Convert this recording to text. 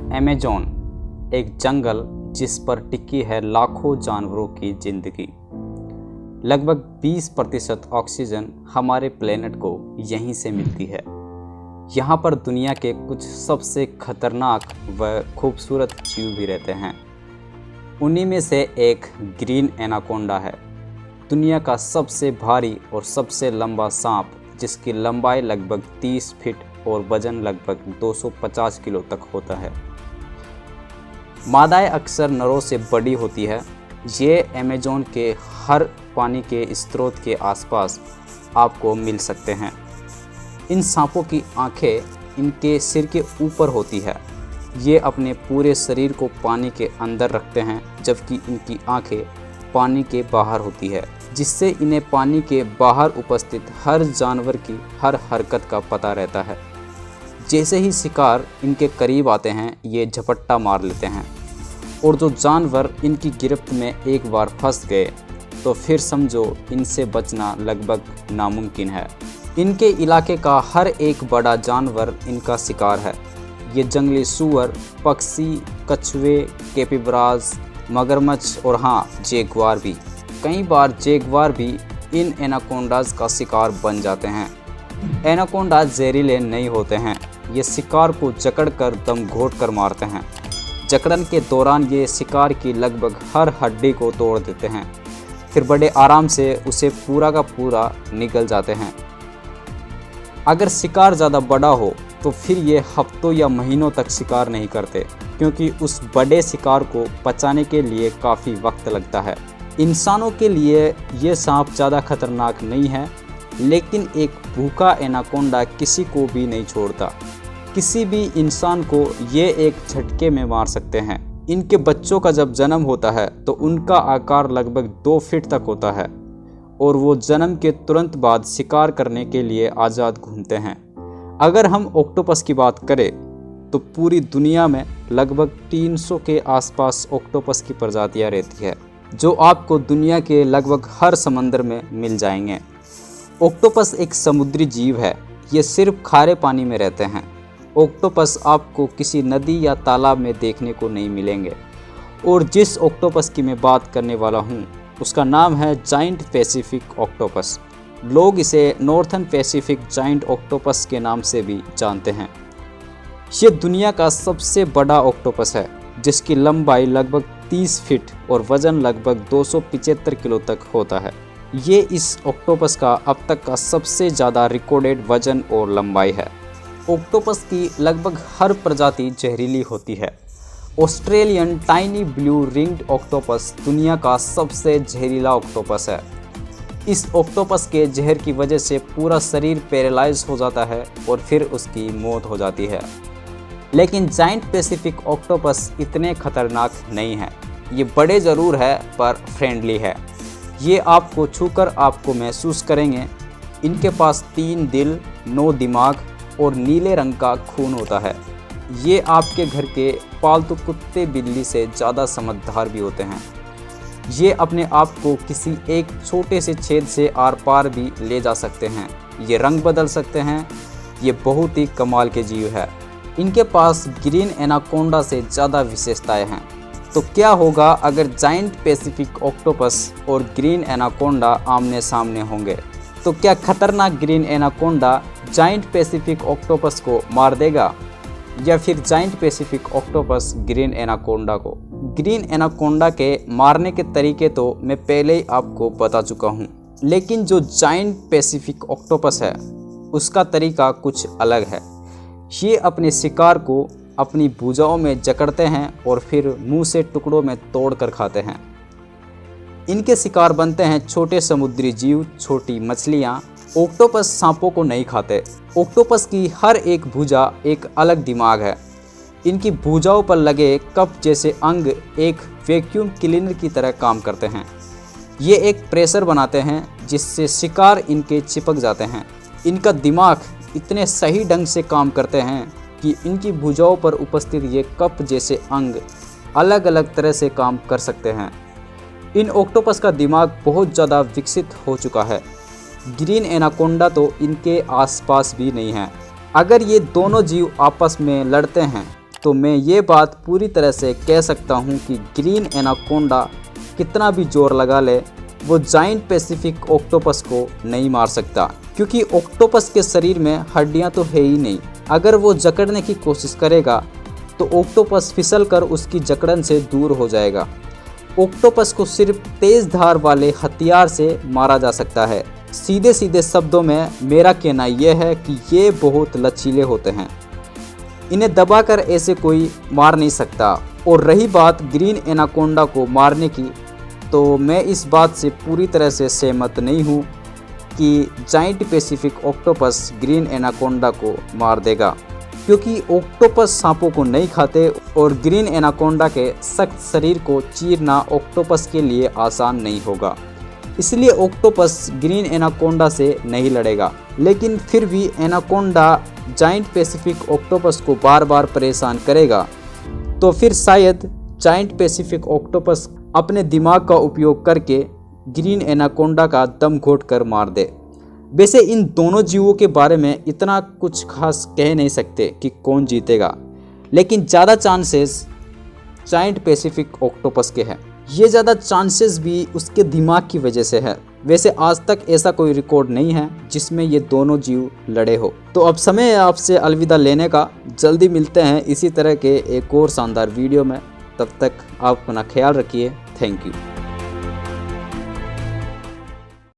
Amazon एक जंगल जिस पर टिकी है लाखों जानवरों की जिंदगी। लगभग 20% ऑक्सीजन हमारे प्लेनेट को यहीं से मिलती है। यहाँ पर दुनिया के कुछ सबसे खतरनाक व खूबसूरत जीव भी रहते हैं। उन्हीं में से एक ग्रीन एनाकोंडा है, दुनिया का सबसे भारी और सबसे लंबा सांप, जिसकी लंबाई लगभग 30 फीट और वजन लगभग 250 किलो तक होता है। मादाएं अक्सर नरों से बड़ी होती है। ये अमेज़न के हर पानी के स्रोत के आसपास आपको मिल सकते हैं। इन सांपों की आंखें इनके सिर के ऊपर होती है। ये अपने पूरे शरीर को पानी के अंदर रखते हैं, जबकि इनकी आंखें पानी के बाहर होती है, जिससे इन्हें पानी के बाहर उपस्थित हर जानवर की हर हरकत का पता रहता है। जैसे ही शिकार इनके करीब आते हैं, ये झपट्टा मार लेते हैं, और जो जानवर इनकी गिरफ्त में एक बार फंस गए तो फिर समझो इनसे बचना लगभग नामुमकिन है। इनके इलाके का हर एक बड़ा जानवर इनका शिकार है। ये जंगली सूअर, पक्षी, कछुए, कैपिबराज, मगरमच्छ और हाँ, जैगुआर भी। कई बार जैगुआर भी इन एनाकोंडाज का शिकार बन जाते हैं। एनाकोंडा जहरीले नहीं होते हैं। ये शिकार को जकड़कर दम घोट कर मारते हैं। जकड़न के दौरान ये शिकार की लगभग हर हड्डी को तोड़ देते हैं, फिर बड़े आराम से उसे पूरा का पूरा निगल जाते हैं। अगर शिकार ज़्यादा बड़ा हो तो फिर ये हफ्तों या महीनों तक शिकार नहीं करते, क्योंकि उस बड़े शिकार को पचाने के लिए काफ़ी वक्त लगता है। इंसानों के लिए ये सांप ज़्यादा खतरनाक नहीं है, लेकिन एक भूखा एनाकोंडा किसी को भी नहीं छोड़ता। किसी भी इंसान को ये एक झटके में मार सकते हैं। इनके बच्चों का जब जन्म होता है तो उनका आकार लगभग 2 फीट तक होता है, और वो जन्म के तुरंत बाद शिकार करने के लिए आज़ाद घूमते हैं। अगर हम ऑक्टोपस की बात करें तो पूरी दुनिया में लगभग 300 के आसपास ऑक्टोपस की प्रजातियां रहती है, जो आपको दुनिया के लगभग हर समंदर में मिल जाएंगे। ऑक्टोपस एक समुद्री जीव है। ये सिर्फ खारे पानी में रहते हैं। ऑक्टोपस आपको किसी नदी या तालाब में देखने को नहीं मिलेंगे, और जिस ऑक्टोपस की मैं बात करने वाला हूँ उसका नाम है जाइंट पैसिफिक ऑक्टोपस। लोग इसे नॉर्थर्न पैसिफिक जाइंट ऑक्टोपस के नाम से भी जानते हैं। ये दुनिया का सबसे बड़ा ऑक्टोपस है, जिसकी लंबाई लगभग 30 फीट और वजन लगभग 275 किलो तक होता है। ये इस ऑक्टोपस का अब तक का सबसे ज़्यादा रिकॉर्डेड वजन और लंबाई है। ऑक्टोपस की लगभग हर प्रजाति जहरीली होती है। Australian tiny blue ringed octopus दुनिया का सबसे जहरीला ऑक्टोपस है। इस ऑक्टोपस के जहर की वजह से पूरा शरीर पैरालाइज हो जाता है और फिर उसकी मौत हो जाती है। लेकिन जाइंट पैसिफिक ऑक्टोपस इतने खतरनाक नहीं है। ये बड़े ज़रूर है पर फ्रेंडली है। ये आपको छूकर आपको महसूस करेंगे। इनके पास 3 दिल, 9 दिमाग और नीले रंग का खून होता है। ये आपके घर के पालतू कुत्ते बिल्ली से ज़्यादा समझदार भी होते हैं। ये अपने आप को किसी एक छोटे से छेद से आर पार भी ले जा सकते हैं। ये रंग बदल सकते हैं। ये बहुत ही कमाल के जीव है। इनके पास ग्रीन एनाकोंडा से ज़्यादा विशेषताएं हैं। तो क्या होगा अगर जाइंट पैसिफिक ऑक्टोपस और ग्रीन एनाकोंडा आमने सामने होंगे? तो क्या खतरनाक green anaconda giant Pacific octopus को मार देगा, या फिर giant Pacific octopus green anaconda को? ग्रीन एनाकोंडा के मारने के तरीके तो मैं पहले ही आपको बता चुका हूँ, लेकिन जो जाइंट पैसिफिक ऑक्टोपस है उसका तरीका कुछ अलग है। ये अपने शिकार को अपनी भुजाओं में जकड़ते हैं और फिर मुंह से टुकड़ों में तोड़ कर खाते हैं। इनके शिकार बनते हैं छोटे समुद्री जीव, छोटी मछलियाँ। ऑक्टोपस सांपों को नहीं खाते। ऑक्टोपस की हर एक भुजा एक अलग दिमाग है। इनकी भुजाओं पर लगे कप जैसे अंग एक वैक्यूम क्लीनर की तरह काम करते हैं। ये एक प्रेशर बनाते हैं जिससे शिकार इनके चिपक जाते हैं। इनका दिमाग इतने सही ढंग से काम करते हैं कि इनकी भुजाओं पर उपस्थित ये कप जैसे अंग अलग अलग तरह से काम कर सकते हैं। इन ऑक्टोपस का दिमाग बहुत ज़्यादा विकसित हो चुका है। ग्रीन एनाकोंडा तो इनके आसपास भी नहीं है। अगर ये दोनों जीव आपस में लड़ते हैं तो मैं ये बात पूरी तरह से कह सकता हूँ कि ग्रीन एनाकोंडा कितना भी जोर लगा ले वो जाइंट पैसिफिक ऑक्टोपस को नहीं मार सकता, क्योंकि ऑक्टोपस के शरीर में हड्डियाँ तो है ही नहीं। अगर वो जकड़ने की कोशिश करेगा तो ऑक्टोपस फिसलकर उसकी जकड़न से दूर हो जाएगा। ऑक्टोपस को सिर्फ तेज़ धार वाले हथियार से मारा जा सकता है। सीधे सीधे शब्दों में मेरा कहना यह है कि ये बहुत लचीले होते हैं, इन्हें दबाकर ऐसे कोई मार नहीं सकता। और रही बात ग्रीन एनाकोंडा को मारने की, तो मैं इस बात से पूरी तरह से सहमत नहीं हूँ कि giant Pacific octopus green anaconda को मार देगा, क्योंकि ऑक्टोपस सांपों को नहीं खाते और ग्रीन एनाकोंडा के सख्त शरीर को चीरना ऑक्टोपस के लिए आसान नहीं होगा। इसलिए ऑक्टोपस ग्रीन एनाकोंडा से नहीं लड़ेगा। लेकिन फिर भी एनाकोंडा जाइंट पैसिफिक ऑक्टोपस को बार बार परेशान करेगा, तो फिर शायद जाइंट पैसिफिक ऑक्टोपस अपने दिमाग का उपयोग करके ग्रीन एनाकोंडा का दम घोट कर मार दे। वैसे इन दोनों जीवों के बारे में इतना कुछ खास कह नहीं सकते कि कौन जीतेगा, लेकिन ज़्यादा चांसेस जाइंट पैसिफिक ऑक्टोपस के हैं। ये ज़्यादा चांसेस भी उसके दिमाग की वजह से है। वैसे आज तक ऐसा कोई रिकॉर्ड नहीं है जिसमें ये दोनों जीव लड़े हो। तो अब समय है आपसे अलविदा लेने का। जल्दी मिलते हैं इसी तरह के एक और शानदार वीडियो में। तब तक आप अपना ख्याल रखिए। Thank you.